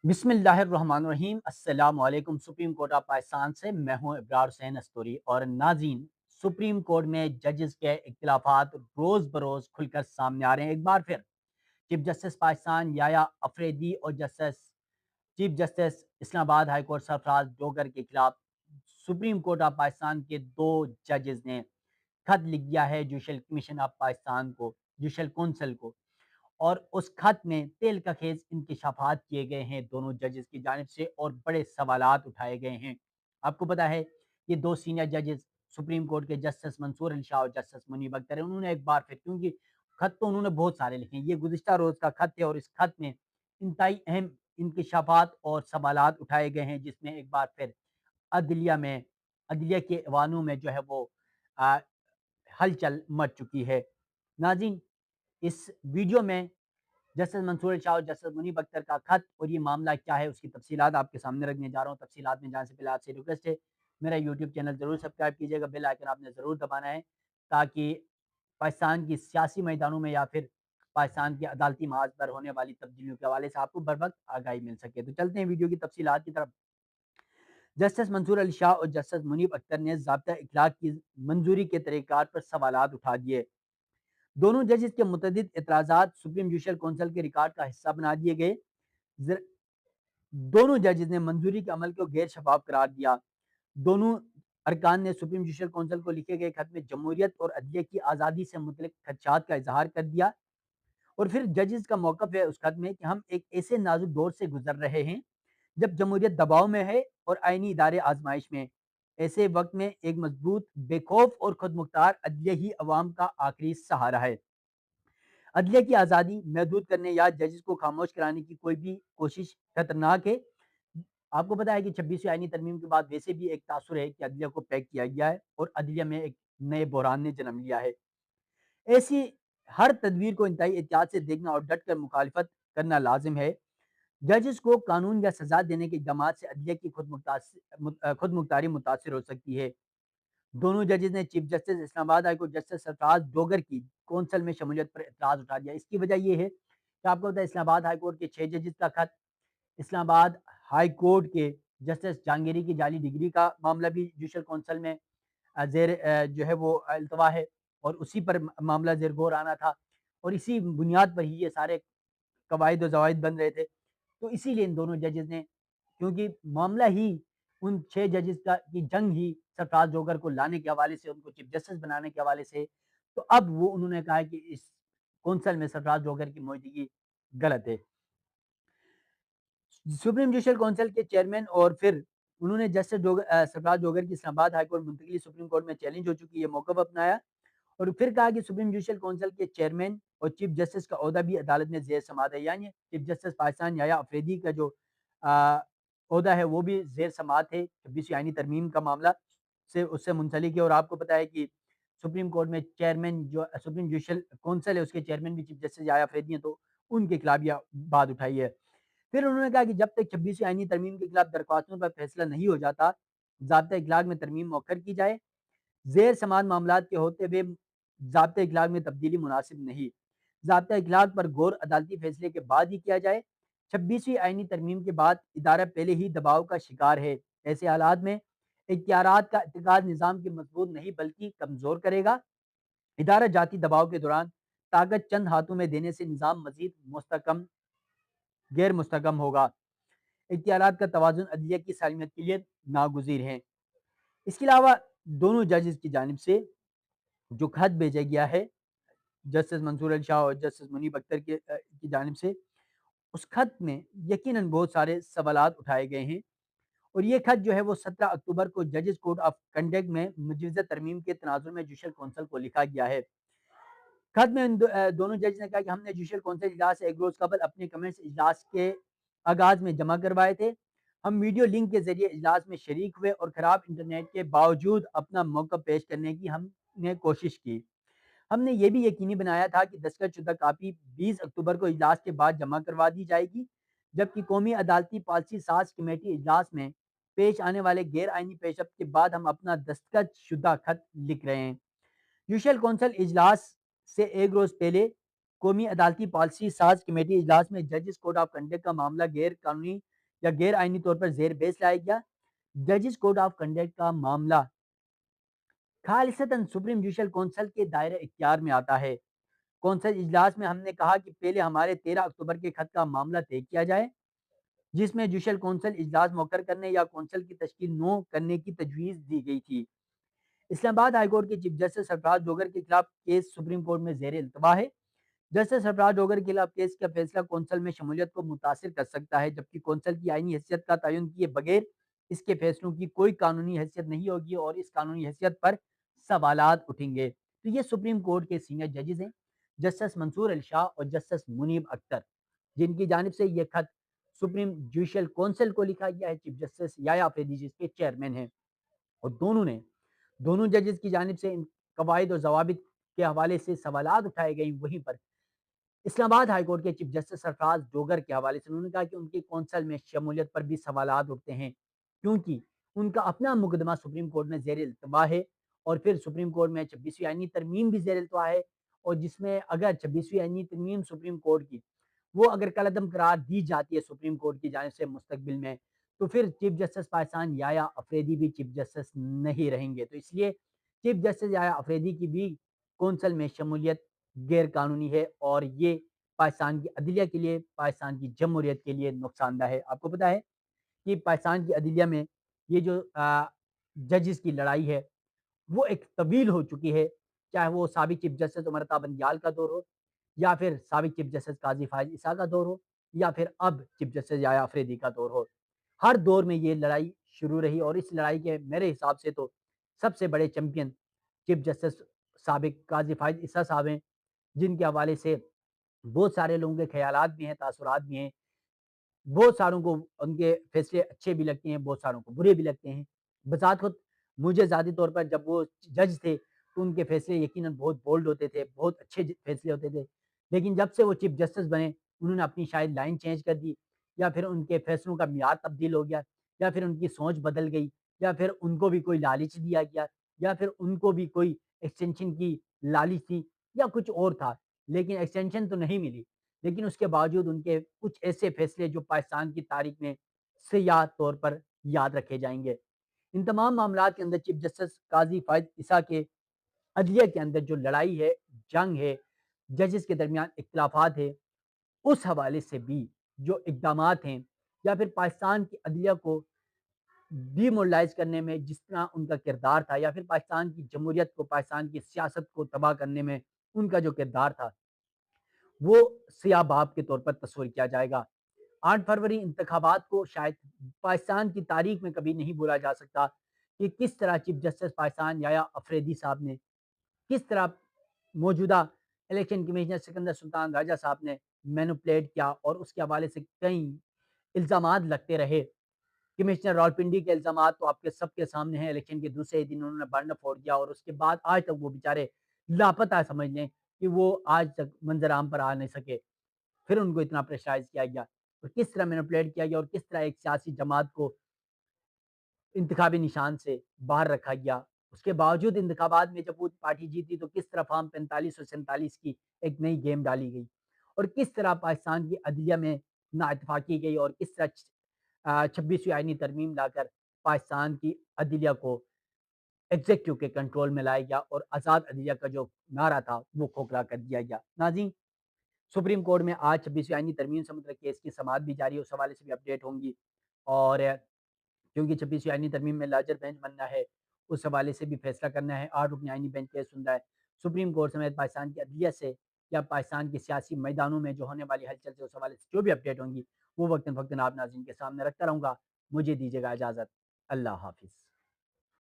बिस्मिल्लाहिर्रहमानिर्रहीम। अस्सलाम वालेकुम। सुप्रीम कोर्ट ऑफ पाकिस्तान से मैं हूं इब्रार हुसैन अस्तूरी। और नाज़रीन, सुप्रीम कोर्ट में जजेस के इख्तिलाफात रोज़ बरोज़ खुलकर सामने आ रहे हैं। एक बार फिर चीफ जस्टिस पाकिस्तान याया अफरीदी और chief justice Islamabad high court Sarfaraz Dogar के खिलाफ सुप्रीम कोर्ट ऑफ पाकिस्तान के दो जजेस ने खत लिख दिया है जुडिशल कमीशन ऑफ पाकिस्तान को, जुडिशल कौंसिल को। और उस खत में तेल का खेज इंकशाफात किए गए हैं दोनों जजेस की जानिब से, और बड़े सवालात उठाए गए हैं। आपको पता है, ये दो सीनियर जजेस सुप्रीम कोर्ट के जस्टिस मंसूर अली शाह और जस्टिस मुनीब अख्तर हैं। उन्होंने एक बार फिर, क्योंकि खत तो उन्होंने बहुत सारे लिखे हैं, ये गुज़िश्ता रोज़ का खत है और इस खत में इंतहाई अहम इंकशाफात और सवालात उठाए गए हैं, जिसमें एक बार फिर अदलिया में अदलिया के ऐवानों में जो है वो आ, हलचल मच चुकी है। नाज़रीन, इस वीडियो में जस्टिस मंसूर शाह और जस्टिस मुनीब अख्तर का खत और ये मामला क्या है, उसकी तफसीलात आपके सामने रखने जा रहा हूँ। तफसीलात में जाने से पहले आपसे रिक्वेस्ट है, मेरा यूट्यूब चैनल ज़रूर सब्सक्राइब कीजिएगा, बेल आइकन आपने ज़रूर दबाना है, ताकि पाकिस्तान की सियासी मैदानों में या फिर पाकिस्तान के अदालती महाज पर होने वाली तब्दीलियों के हवाले से आपको बर वक्त आगाही मिल सके। तो चलते हैं वीडियो की तफसीलात की तरफ। जस्टिस मंसूर अली शाह और जस्टिस मुनीब अख्तर ने ज़ाब्ता इखलाक की मंजूरी के तरीक़ार पर सवालात उठा दिए। दोनों जजेस के मुतअद्दिद एतराज़ात सुप्रीम जुडिशल कौंसिल के रिकॉर्ड का हिस्सा बना दिए गए। दोनों जजेस ने मंजूरी के अमल को गैर शफाफ करार दिया। दोनों अरकान ने सुप्रीम जुडिशल कौंसिल को लिखे गए खत में जमहूरियत और अदलिया की आज़ादी से मुतल्लिक खदशात का इजहार कर दिया। और फिर जजेस का मौक़िफ़ है उस खत में कि हम एक ऐसे नाजुक दौर से गुजर रहे हैं जब जमहूरियत दबाव में है और आईनी इदारे आजमाइश में। ऐसे वक्त में एक मजबूत, बेखौफ और खुद मुख्तार अदलिया ही अवाम का आखिरी सहारा है। अदलिया की आज़ादी महदूद करने या जजेस को खामोश कराने की कोई भी कोशिश खतरनाक है। आपको पता है कि 26वीं आईनी तरमीम के बाद वैसे भी एक तासुर है कि अदलिया को पैक किया गया है और अदलिया में एक नए बहरान ने जन्म लिया है। ऐसी हर तदबीर को इंतहाई एहतियात से देखना और डट कर मुखालिफत करना लाजिम है। जजेस को कानून या सजा देने के इकदाम से अदलिया की खुद मुख्तारी मुतासर हो सकती है। दोनों जजेस ने chief justice Islamabad high court justice Sarfaraz Dogar की कौंसल में शमूलियत पर एतराज़ उठा दिया। इसकी वजह यह है कि आपको पता है, इस्लामाबाद हाई कोर्ट के 6 जजेस का खत, इस्लामाबाद हाई कोर्ट के जस्टिस जहांगीरी की जाली डिग्री का मामला भी जुडिशल कौंसिल में जो है वो अल्तवा है, और उसी पर मामला ज़ेर गौर आना था, और इसी बुनियाद पर ही ये सारे कवायद और ज़वाबित बन रहे थे। तो इसीलिए इन दोनों जजेस ने, क्योंकि मामला ही उन 6 जजेस का की जंग ही सरफराज जोगर को लाने के हवाले से, उनको चीफ जस्टिस बनाने के हवाले से, तो अब वो उन्होंने कहा है कि इस कौंसिल में सरफराज जोगर की मौजूदगी गलत है। सुप्रीम जुडिशल काउंसिल के चेयरमैन, और फिर उन्होंने सरफराज जोगर की इस्लामाबाद हाई कोर्ट मुंतकली सुप्रीम कोर्ट में चैलेंज हो चुकी है मौक़िफ़ अपनाया, और फिर कहा कि सुप्रीम जुडिशल काउंसिल के चेयरमैन और चीफ जस्टिस का ओहदा भी अदालत में ज़ेर समाअत है। यानी चीफ जस्टिस पाकिस्तान याया अफरीदी का जो अ, ओहदा है वो भी ज़ेर समाअत है। 26वीं आईनी तरमीम का मामला से उससे मुंसलिक है। और आपको पता है कि सुप्रीम कोर्ट में चेयरमैन, जो सुप्रीम जुडिशल काउंसिल है, उसके चेयरमैन भी चीफ जस्टिस याया अफरीदी हैं, तो उनके खिलाफ यह बात उठाई है। फिर उन्होंने कहा कि जब तक 26वीं आईनी तरमीम के खिलाफ दरख्वास्तों पर फैसला नहीं हो जाता, ज़ाब्ता इखलाक में तरमीम मौखर की जाए। ज़ेर समाअत मामलात के होते हुए ज़ाब्ता इखलाक में तब्दीली मुनासिब नहीं। ज़ाब्ता इखलाक पर गौर अदालती फैसले के बाद ही किया जाए। 26वीं आईनी तरमीम के बाद इदारा पहले ही दबाव का शिकार है। ऐसे हालात में इख्तियारात का इत्तेखाज़ निज़ाम की मजबूत नहीं बल्कि कमज़ोर करेगा। इदारा जाती दबाव के दौरान ताकत चंद हाथों में देने से निज़ाम मज़ीद मुस्तकम गैर मुस्तकम होगा। इख्तियारात का तवाज़ुन अदलिया की सालमियत के लिए नागुज़ीर है। इसके अलावा दोनों जजेस की जानिब से जो खत भेजा गया है जस्टिस मंसूर अली शाह और जस्टिस मुनीब अख्तर की जानिब से, उस खत में यकीनन बहुत सारे सवालात उठाए गए हैं। और ये खत जो है वो 17 अक्टूबर को जजेस कोड ऑफ कंडक्ट में मुजवज़ा तरमीम के तनाजुर में जुडिशल कौंसिल को लिखा गया है। खत में दोनों जज ने कहा कि हमने जुडिशल कौंसिल इजलास से एक रोज कबल अपने कमेंट्स इजलास के आगाज में जमा करवाए थे। हम वीडियो लिंक के जरिए इजलास में शरीक हुए और खराब इंटरनेट के बावजूद अपना मौका पेश करने की हमने कोशिश की। हमने ये भी यकीनी बनाया था कि दस्तखतशुदा कापी 20 अक्टूबर को इजलास के बाद जमा करवा दी जाएगी, जबकि कौमी अदालती पॉलिसी साज कमेटी इजलास में पेश आने वाले गैर आइनी पेशरफ के बाद हम अपना दस्तखतशुदा खत लिख रहे हैं। जुडिशल कौंसिल इजलास से एक रोज पहले कौमी अदालती पॉलिसी साज कमेटी इजलास में जजेस कोड ऑफ कंडक्ट का मामला गैर कानूनी یا غیر آئینی طور پر زیر بحث لایا گیا۔ ججز کوڈ آف کنڈکٹ کا معاملہ خالصتاً سپریم جوڈیشل کونسل کے دائرہ اختیار میں آتا ہے۔ کونسل اجلاس میں ہم نے کہا کہ پہلے ہمارے 13 اکتوبر کے خط کا معاملہ طے کیا جائے، جس میں جوڈیشل کونسل اجلاس مؤخر کرنے یا کونسل کی تشکیل نو کرنے کی تجویز دی گئی تھی۔ اسلام آباد ہائی کورٹ کے چیف جسٹس سرفراز ڈوگر کے خلاف کیس سپریم کورٹ میں زیر التوا ہے۔ جسٹس سرفراز ڈوگر کے خلاف کیس کا فیصلہ کونسل میں شمولیت کو متاثر کر سکتا ہے، جبکہ کونسل کی آئینی حیثیت کا تعین کیے بغیر اس کے فیصلوں کی کوئی قانونی حیثیت نہیں ہوگی اور اس قانونی حیثیت پر سوالات اٹھیں گے۔ تو یہ سپریم کورٹ کے سینئر ججز ہیں، جسٹس منصور علی شاہ اور جسٹس منیب اختر، جن کی جانب سے یہ خط سپریم جوڈیشل کونسل کو لکھا گیا ہے۔ چیف جسٹس یحییٰ آفریدی جس کے چیئرمین ہیں، اور دونوں ججز کی جانب سے ان قواعد و ضوابط کے حوالے سے سوالات اٹھائے گئے۔ وہیں پر اسلام آباد ہائی کورٹ کے چیف جسٹس سرفراز ڈوگر کے حوالے سے انہوں نے کہا کہ ان کی کونسل میں شمولیت پر بھی سوالات اٹھتے ہیں، کیونکہ ان کا اپنا مقدمہ سپریم کورٹ میں زیر التوا ہے، اور پھر سپریم کورٹ میں 26ویں آئینی ترمیم بھی زیر التوا ہے، اور جس میں اگر 26ویں آئینی ترمیم سپریم کورٹ کی وہ اگر کالعدم قرار دی جاتی ہے سپریم کورٹ کی جانب سے مستقبل میں، تو پھر چیف جسٹس پاکستان یحییٰ آفریدی بھی چیف جسٹس نہیں رہیں گے۔ تو اس لیے چیف جسٹس یحییٰ آفریدی کی بھی کونسل میں شمولیت غیر قانونی ہے، اور یہ پاکستان کی عدلیہ کے لیے، پاکستان کی جمہوریت کے لیے نقصان دہ ہے۔ آپ کو پتا ہے کہ پاکستان کی عدلیہ میں یہ جو ججز کی لڑائی ہے وہ ایک طویل ہو چکی ہے، چاہے وہ سابق چیف جسٹس عمر عطا بندیال کا دور ہو، یا پھر سابق چیف جسٹس قاضی فائز عیسیٰ کا دور ہو، یا پھر اب چیف جسٹس یحییٰ آفریدی کا دور ہو۔ ہر دور میں یہ لڑائی شروع رہی، اور اس لڑائی کے میرے حساب سے تو سب سے بڑے چیمپئن چیف جسٹس سابق قاضی فائز عیسیٰ صاحب ہیں، جن کے حوالے سے بہت سارے لوگوں کے خیالات بھی ہیں، تاثرات بھی ہیں۔ بہت ساروں کو ان کے فیصلے اچھے بھی لگتے ہیں، بہت ساروں کو برے بھی لگتے ہیں۔ بذات خود مجھے ذاتی طور پر جب وہ جج تھے تو ان کے فیصلے یقیناً بہت بولڈ ہوتے تھے، بہت اچھے فیصلے ہوتے تھے، لیکن جب سے وہ چیف جسٹس بنے انہوں نے اپنی شاید لائن چینج کر دی، یا پھر ان کے فیصلوں کا معیار تبدیل ہو گیا، یا پھر ان کی سوچ بدل گئی، یا پھر ان کو بھی کوئی لالچ دیا گیا، یا پھر ان کو بھی کوئی ایکسٹینشن کی لالچ تھی، یا کچھ اور تھا، لیکن ایکسٹینشن تو نہیں ملی۔ لیکن اس کے باوجود ان کے کچھ ایسے فیصلے جو پاکستان کی تاریخ میں سیاہ طور پر یاد رکھے جائیں گے۔ ان تمام معاملات کے اندر چیف جسٹس قاضی فائز عیسیٰ کے عدلیہ کے اندر جو لڑائی ہے، جنگ ہے، ججز کے درمیان اختلافات ہے، اس حوالے سے بھی جو اقدامات ہیں، یا پھر پاکستان کی عدلیہ کو ڈی مورلائز کرنے میں جس طرح ان کا کردار تھا، یا پھر پاکستان کی جمہوریت کو، پاکستان کی سیاست کو تباہ کرنے میں ان کا جو کردار تھا، وہ سیاہ باب کے طور پر تصور کیا جائے گا۔ 8 فروری انتخابات کو شاید پاکستان کی تاریخ میں کبھی نہیں بھولا جا سکتا کہ کس طرح چیف جسٹس پاکستان یحییٰ آفریدی صاحب نے، کس طرح موجودہ الیکشن کمیشنر سکندر سلطان راجہ صاحب نے مینوپلیٹ کیا، اور اس کے حوالے سے کئی الزامات لگتے رہے۔ کمشنر راولپنڈی کے الزامات تو آپ کے سب کے سامنے ہیں، الیکشن کے دوسرے دن انہوں نے برن پھوڑ دیا، اور اس کے بعد آج تک وہ بیچارے لاپتہ سمجھ لیں کہ وہ آج تک منظر عام پر آ نہیں سکے۔ پھر ان کو اتنا پریشرائز کیا گیا، اور کس طرح مینوپلیٹ کیا گیا، اور کس طرح ایک سیاسی جماعت کو انتخابی نشان سے باہر رکھا گیا۔ اس کے باوجود انتخابات میں جب وہ پارٹی جیتی تو کس طرح فارم 45 اور 47 کی ایک نئی گیم ڈالی گئی، اور کس طرح پاکستان کی عدلیہ میں نا اتفاقی گئی، اور کس طرح 26ویں آئینی ترمیم لا کر پاکستان کی عدلیہ کو ایگزیکٹو کے کنٹرول میں لایا گیا، اور آزاد عدلیہ کا جو نعرہ تھا وہ کھوکھلا کر دیا گیا۔ ناظرین، سپریم کورٹ میں آج 26ویں آئینی ترمیم سے متعلق کیس کی سماعت بھی جاری ہے، اس حوالے سے بھی اپڈیٹ ہوں گی، اور کیونکہ 26ویں آئینی ترمیم میں لارجر بینچ بننا ہے، اس حوالے سے بھی فیصلہ کرنا ہے۔ 8 رکنی آئینی بینچ کیس سن رہا ہے۔ سپریم کورٹ سمیت پاکستان کی عدلیہ سے یا پاکستان کے سیاسی میدانوں میں جو ہونے والی ہلچل سے اس حوالے سے جو بھی اپڈیٹ ہوں گی وہ وقتاً فوقتاً آپ ناظرین کے سامنے رکھتا رہوں گا۔ مجھے دیجیے گا اجازت۔ اللہ حافظ۔